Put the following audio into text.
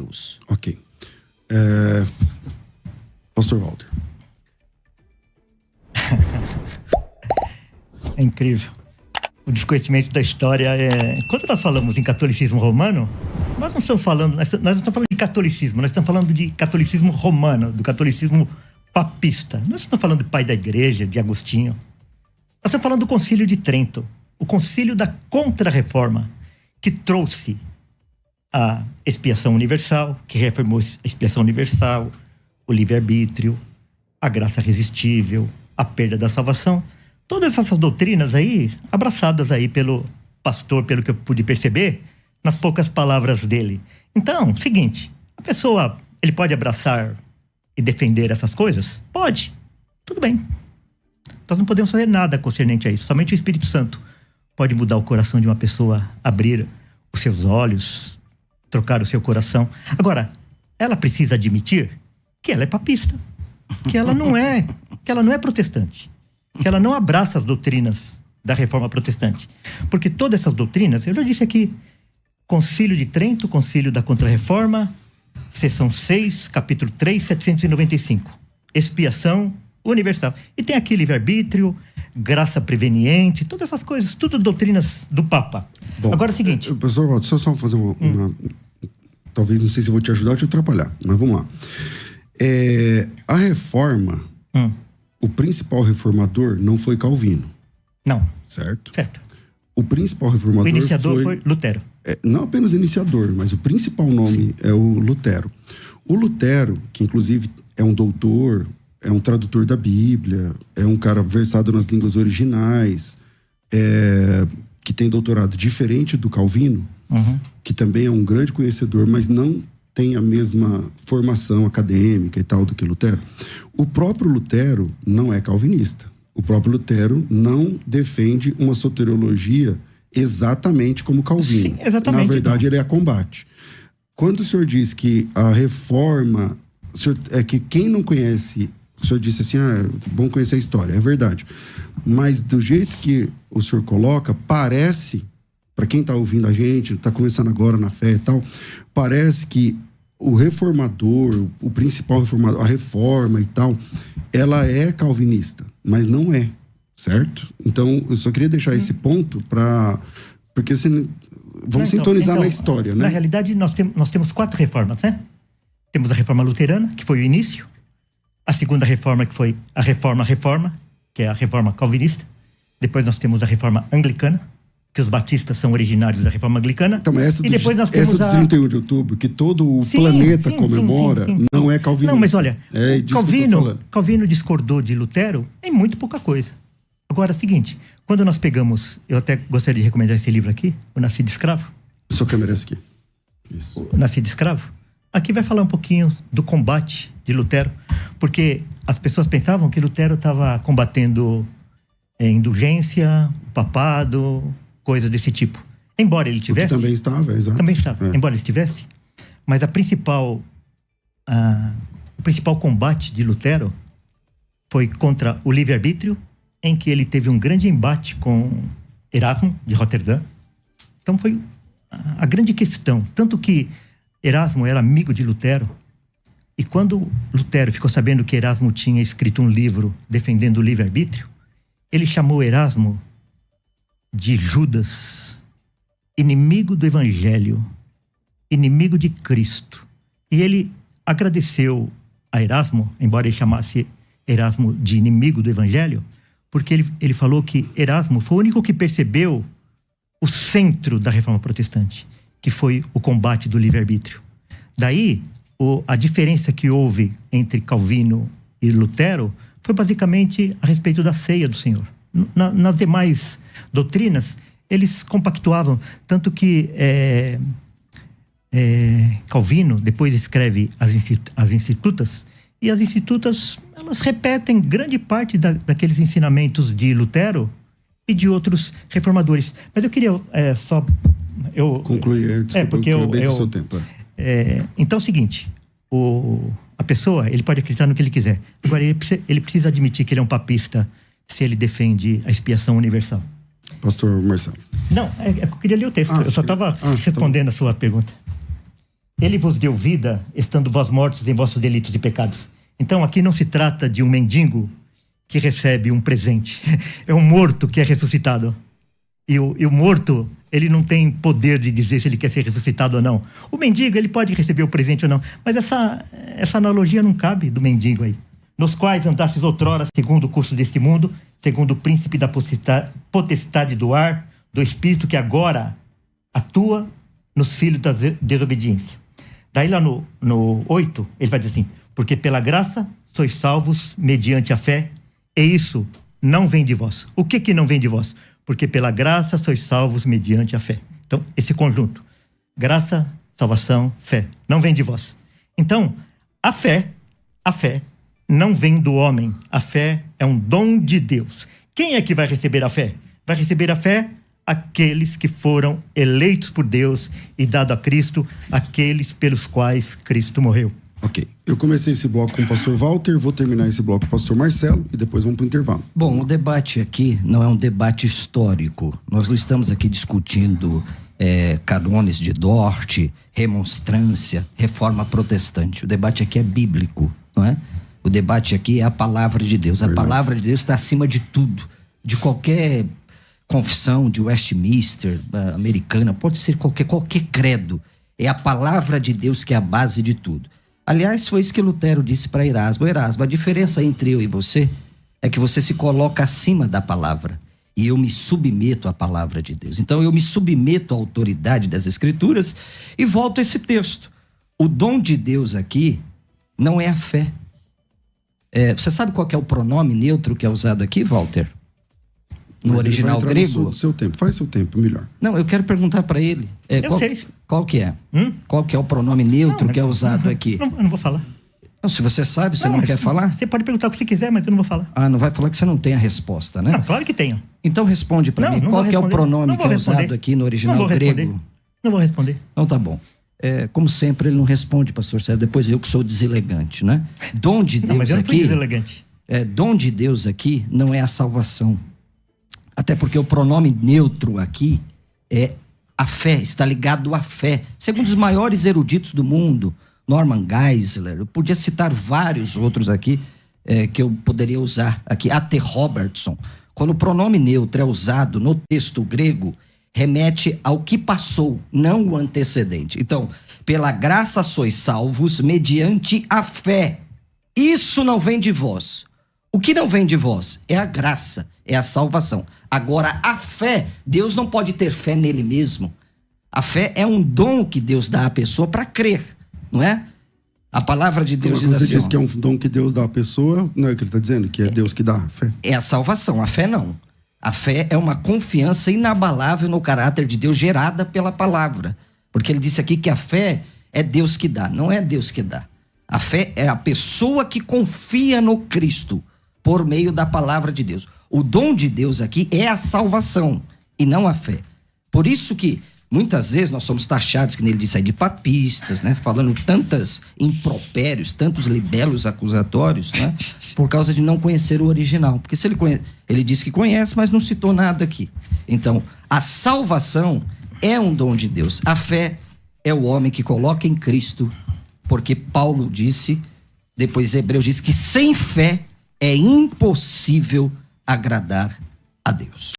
Deus. Ok. Pastor Walter. É incrível. O desconhecimento da história é... Quando nós falamos em catolicismo romano, nós não estamos falando de catolicismo, nós estamos falando de catolicismo romano, do catolicismo papista. Nós estamos falando do pai da igreja, de Agostinho. Nós estamos falando do Concílio de Trento, o concílio da Contra-Reforma, que trouxe a expiação universal, que reformou a expiação universal, o livre-arbítrio, a graça irresistível, a perda da salvação. Todas essas doutrinas aí, abraçadas aí pelo pastor, pelo que eu pude perceber, nas poucas palavras dele. Então, seguinte, a pessoa, ele pode abraçar e defender essas coisas? Pode. Tudo bem. Nós não podemos fazer nada concernente a isso. Somente o Espírito Santo pode mudar o coração de uma pessoa, abrir os seus olhos, trocar o seu coração. Agora, ela precisa admitir que ela é papista, que ela não é protestante, que ela não abraça as doutrinas da Reforma Protestante. Porque todas essas doutrinas, eu já disse aqui, Concílio de Trento, Concílio da Contra-Reforma, seção 6, capítulo 3, 795. Expiação universal. E tem aqui livre-arbítrio, graça preveniente, todas essas coisas, tudo doutrinas do Papa. Bom, agora é o seguinte... Professor Walter, deixa eu só fazer uma... Talvez, não sei se eu vou te ajudar ou te atrapalhar, mas vamos lá. A reforma... O principal reformador não foi Calvino. Não. Certo? Certo. O principal reformador o iniciador foi Lutero. Não apenas iniciador, mas o principal nome é o Lutero. O Lutero, que inclusive é um doutor, é um tradutor da Bíblia, é um cara versado nas línguas originais, que tem doutorado diferente do Calvino, que também é um grande conhecedor, mas não tem a mesma formação acadêmica e tal do que Lutero. O próprio Lutero não é calvinista. O próprio Lutero não defende uma soteriologia exatamente como Calvino. Sim, exatamente. Na verdade, ele a combate. Quando o senhor diz que a reforma... que quem não conhece... O senhor disse assim, é bom conhecer a história. É verdade. Mas do jeito que o senhor coloca, parece... Para quem está ouvindo a gente, está começando agora na fé e tal, parece que o reformador, o principal reformador, a reforma e tal, ela é calvinista, mas não é, certo? Então, eu só queria deixar esse ponto para... Porque assim, vamos sintonizar na história, né? Na realidade, nós temos 4 reformas, né? Temos a reforma luterana, que foi o início. A segunda reforma, que foi a reforma, que é a reforma calvinista. Depois nós temos a reforma anglicana, que os batistas são originários da reforma anglicana. Então, essa do, e depois nós temos essa do 31 de outubro, que todo o planeta comemora, não é calvinista. Não, mas olha, Calvino discordou de Lutero em muito pouca coisa. Agora, é o seguinte, quando nós pegamos, eu até gostaria de recomendar esse livro aqui, O Nascido Escravo. Sua câmera é essa aqui. Isso. O Nascido Escravo. Aqui vai falar um pouquinho do combate de Lutero, porque as pessoas pensavam que Lutero estava combatendo indulgência, papado, coisa desse tipo. Embora ele tivesse... Também estava, exato. Também estava, embora ele estivesse. Mas o principal combate de Lutero foi contra o livre-arbítrio, em que ele teve um grande embate com Erasmo, de Roterdã. Então foi a grande questão. Tanto que Erasmo era amigo de Lutero, e quando Lutero ficou sabendo que Erasmo tinha escrito um livro defendendo o livre-arbítrio, ele chamou Erasmo de Judas, inimigo do Evangelho, inimigo de Cristo. E ele agradeceu a Erasmo, embora ele chamasse Erasmo de inimigo do Evangelho, porque ele falou que Erasmo foi o único que percebeu o centro da Reforma Protestante, que foi o combate do livre-arbítrio. Daí, a diferença que houve entre Calvino e Lutero foi basicamente a respeito da ceia do Senhor. Nas demais doutrinas, eles compactuavam, tanto que Calvino depois escreve as Institutas, e as Institutas, elas repetem grande parte daqueles ensinamentos de Lutero e de outros reformadores. Mas eu queria só... Concluir, desculpa, porque eu acabei com o seu tempo. Então é o seguinte, a pessoa, ele pode acreditar no que ele quiser. Agora, ele precisa admitir que ele é um papista se ele defende a expiação universal. Pastor Marcelo. Não, eu queria ler o texto. Eu só estava respondendo a sua pergunta. ele vos deu vida, estando vós mortos em vossos delitos e pecados. Então, aqui não se trata de um mendigo que recebe um presente. É um morto que é ressuscitado. E o morto, ele não tem poder de dizer se ele quer ser ressuscitado ou não. O mendigo, ele pode receber o presente ou não. Mas essa analogia não cabe do mendigo aí. Nos quais andastes outrora, segundo o curso deste mundo, segundo o príncipe da potestade do ar, do espírito que agora atua nos filhos da desobediência. Daí lá no 8, ele vai dizer assim: porque pela graça sois salvos mediante a fé, e isso não vem de vós. O que não vem de vós? Porque pela graça sois salvos mediante a fé. Então, esse conjunto, graça, salvação, fé, não vem de vós. Então, a fé não vem do homem. A fé é um dom de Deus. Quem é que vai receber a fé? Vai receber a fé aqueles que foram eleitos por Deus e dado a Cristo, aqueles pelos quais Cristo morreu. Ok. Eu comecei esse bloco com o pastor Walter, vou terminar esse bloco com o pastor Marcelo e depois vamos para o intervalo. Bom, o debate aqui não é um debate histórico. Nós não estamos aqui discutindo canones de Dort, remonstrância, reforma protestante. O debate aqui é bíblico, não é? O debate aqui é a palavra de Deus. A palavra de Deus está acima de tudo, de qualquer confissão, de Westminster, americana, pode ser qualquer credo. É a palavra de Deus que é a base de tudo. Aliás, foi isso que Lutero disse para Erasmo. Erasmo, a diferença entre eu e você é que você se coloca acima da palavra e eu me submeto à palavra de Deus. Então, eu me submeto à autoridade das Escrituras e volto a esse texto. O dom de Deus aqui não é a fé. Você sabe qual que é o pronome neutro que é usado aqui, Walter? No original grego? Seu tempo. Faz seu tempo, melhor. Não, eu quero perguntar para ele. Eu sei. Qual que é? Qual que é o pronome neutro que é usado aqui? Eu não vou falar. Não, se você sabe, você não quer falar? Você pode perguntar o que você quiser, mas eu não vou falar. Ah, não vai falar que você não tem a resposta, né? Não, claro que tenho. Então responde para mim. Qual que é o pronome que é usado aqui no original grego? Não vou responder. Então tá bom. Como sempre, ele não responde, pastor Sérgio. Depois eu que sou deselegante, né? Dom de Deus mas eu não fui aqui... deselegante. Dom de Deus aqui não é a salvação. Até porque o pronome neutro aqui é a fé, está ligado à fé. Segundo os maiores eruditos do mundo, Norman Geisler, eu podia citar vários outros aqui que eu poderia usar aqui. A.T. Robertson. Quando o pronome neutro é usado no texto grego, remete ao que passou, não o antecedente. Então, pela graça sois salvos mediante a fé. Isso não vem de vós. O que não vem de vós é a graça, é a salvação. Agora, a fé, Deus não pode ter fé nele mesmo. A fé é um dom que Deus dá à pessoa para crer, não é? A palavra de Deus diz assim... Você diz que é um dom que Deus dá à pessoa, não é o que ele está dizendo? Que é Deus que dá a fé? É a salvação, a fé não. A fé é uma confiança inabalável no caráter de Deus gerada pela palavra. Porque ele disse aqui que a fé é Deus que dá, não é Deus que dá. A fé é a pessoa que confia no Cristo por meio da palavra de Deus. O dom de Deus aqui é a salvação e não a fé. Por isso que muitas vezes nós somos taxados, que nele disse aí, de papistas, né? Falando tantos impropérios, tantos libelos acusatórios, né? Por causa de não conhecer o original. Porque se ele disse que conhece, mas não citou nada aqui. Então, a salvação é um dom de Deus. A fé é o homem que coloca em Cristo, porque Paulo disse, depois Hebreus disse que sem fé é impossível agradar a Deus.